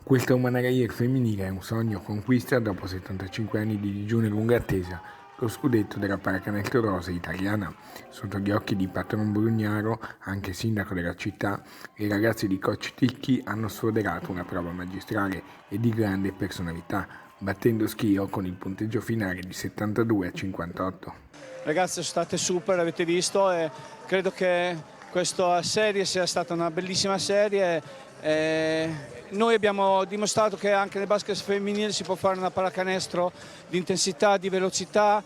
Questa Umanair femminile è un sogno, conquista dopo 75 anni di digiuno e lunga attesa lo scudetto della pallacanestro rosa italiana. Sotto gli occhi di Patron Brugnaro, anche sindaco della città, i ragazzi di Coach Ticchi hanno sfoderato una prova magistrale e di grande personalità, battendo Schio con il punteggio finale di 72-58. Ragazzi, sono state super, avete visto, e credo che questa serie sia stata una bellissima serie. Noi abbiamo dimostrato che anche nel basket femminile si può fare una pallacanestro di intensità, di velocità,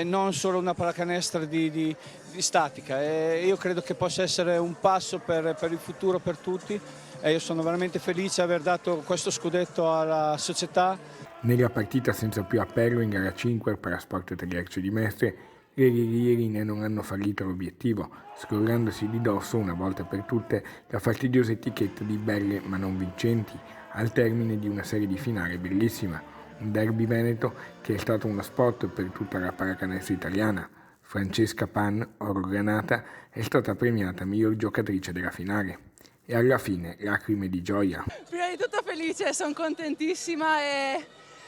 non solo una pallacanestro di statica. Io credo che possa essere un passo per il futuro per tutti, e io sono veramente felice di aver dato questo scudetto alla società. Nella partita senza più appello in gara 5 per Sport Triercio di Mestre, le lirine non hanno fallito l'obiettivo, scrollandosi di dosso una volta per tutte la fastidiosa etichetta di belle ma non vincenti, al termine di una serie di finale bellissima, un derby veneto che è stato uno spot per tutta la pallacanestro italiana. Francesca Pan, oro granata, è stata premiata miglior giocatrice della finale. E alla fine lacrime di gioia. Prima di tutto felice, sono contentissima e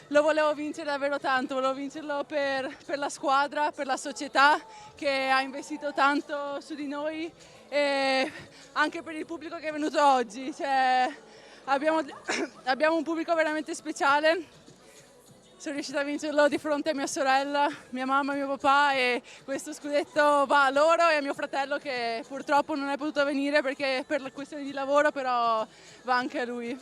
lo volevo vincere davvero tanto, volevo vincerlo per la squadra, per la società che ha investito tanto su di noi e anche per il pubblico che è venuto oggi. Abbiamo un pubblico veramente speciale. Sono riuscita a vincerlo di fronte a mia sorella, mia mamma e mio papà, e questo scudetto va a loro e a mio fratello che purtroppo non è potuto venire perché per la questione di lavoro, però va anche a lui.